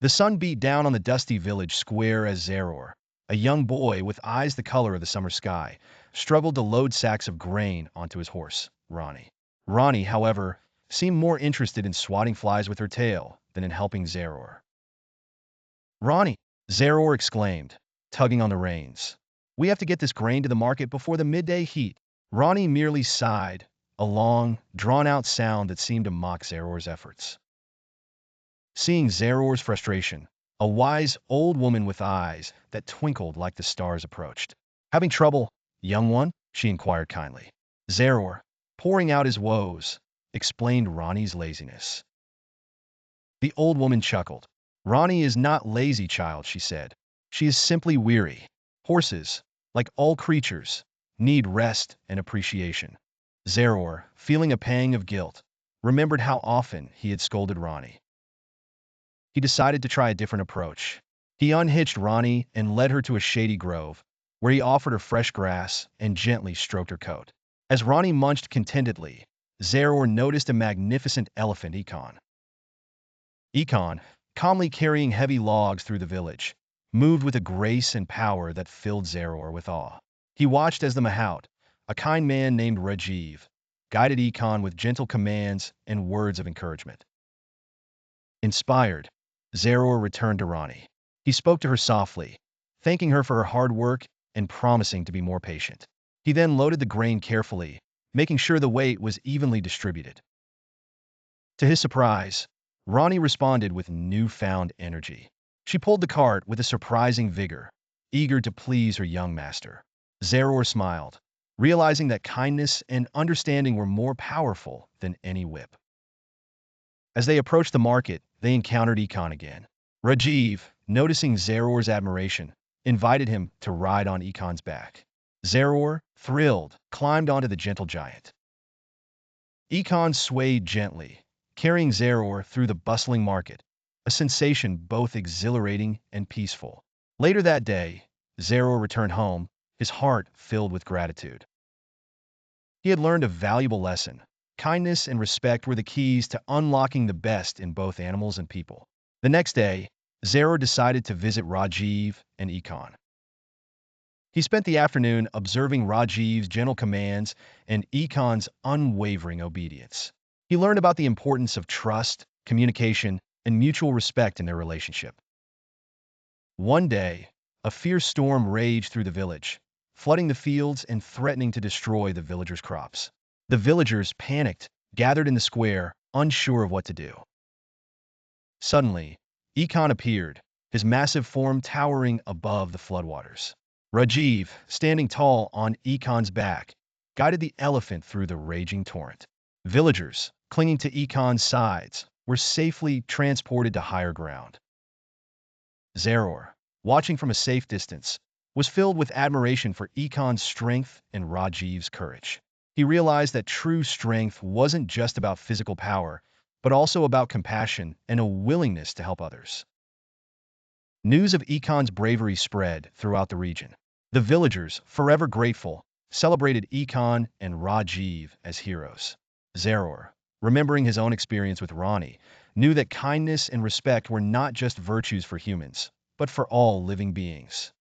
The sun beat down on the dusty village square as Zaaroor, a young boy with eyes the color of the summer sky, struggled to load sacks of grain onto his horse, Rani. Rani, however, seemed more interested in swatting flies with her tail than in helping Zaaroor. "Rani!" Zaaroor exclaimed, tugging on the reins. "We have to get this grain to the market before the midday heat." Rani merely sighed, a long, drawn-out sound that seemed to mock Zaaroor's efforts. Seeing Zaaroor's frustration, a wise old woman with eyes that twinkled like the stars approached. "Having trouble, young one?" she inquired kindly. Zaaroor, pouring out his woes, explained Rani's laziness. The old woman chuckled. "Rani is not lazy, child," she said. "She is simply weary. Horses, like all creatures, need rest and appreciation." Zaaroor, feeling a pang of guilt, remembered how often he had scolded Rani. He decided to try a different approach. He unhitched Rani and led her to a shady grove, where he offered her fresh grass and gently stroked her coat. As Rani munched contentedly, Zaaroor noticed a magnificent elephant Ekon. Ekon, calmly carrying heavy logs through the village, moved with a grace and power that filled Zaaroor with awe. He watched as the Mahout, a kind man named Rajiv, guided Ekon with gentle commands and words of encouragement. Inspired, Zaaroor returned to Rani. He spoke to her softly, thanking her for her hard work and promising to be more patient. He then loaded the grain carefully, making sure the weight was evenly distributed. To his surprise, Rani responded with newfound energy. She pulled the cart with a surprising vigor, eager to please her young master. Zaaroor smiled, realizing that kindness and understanding were more powerful than any whip. As they approached the market, they encountered Ekon again. Rajiv, noticing Zaaroor's admiration, invited him to ride on Ekon's back. Zaaroor, thrilled, climbed onto the gentle giant. Ekon swayed gently, carrying Zaaroor through the bustling market, a sensation both exhilarating and peaceful. Later that day, Zaaroor returned home, his heart filled with gratitude. He had learned a valuable lesson. Kindness and respect were the keys to unlocking the best in both animals and people. The next day, Zaaroor decided to visit Rajiv and Ekon. He spent the afternoon observing Rajiv's gentle commands and Ekon's unwavering obedience. He learned about the importance of trust, communication, and mutual respect in their relationship. One day, a fierce storm raged through the village, flooding the fields and threatening to destroy the villagers' crops. The villagers, panicked, gathered in the square, unsure of what to do. Suddenly, Ekon appeared, his massive form towering above the floodwaters. Rajiv, standing tall on Ekon's back, guided the elephant through the raging torrent. Villagers, clinging to Ekon's sides, were safely transported to higher ground. Zaaroor, watching from a safe distance, was filled with admiration for Ekon's strength and Rajiv's courage. He realized that true strength wasn't just about physical power, but also about compassion and a willingness to help others. News of Ekon's bravery spread throughout the region. The villagers, forever grateful, celebrated Ekon and Rajiv as heroes. Zaaroor, remembering his own experience with Rani, knew that kindness and respect were not just virtues for humans, but for all living beings.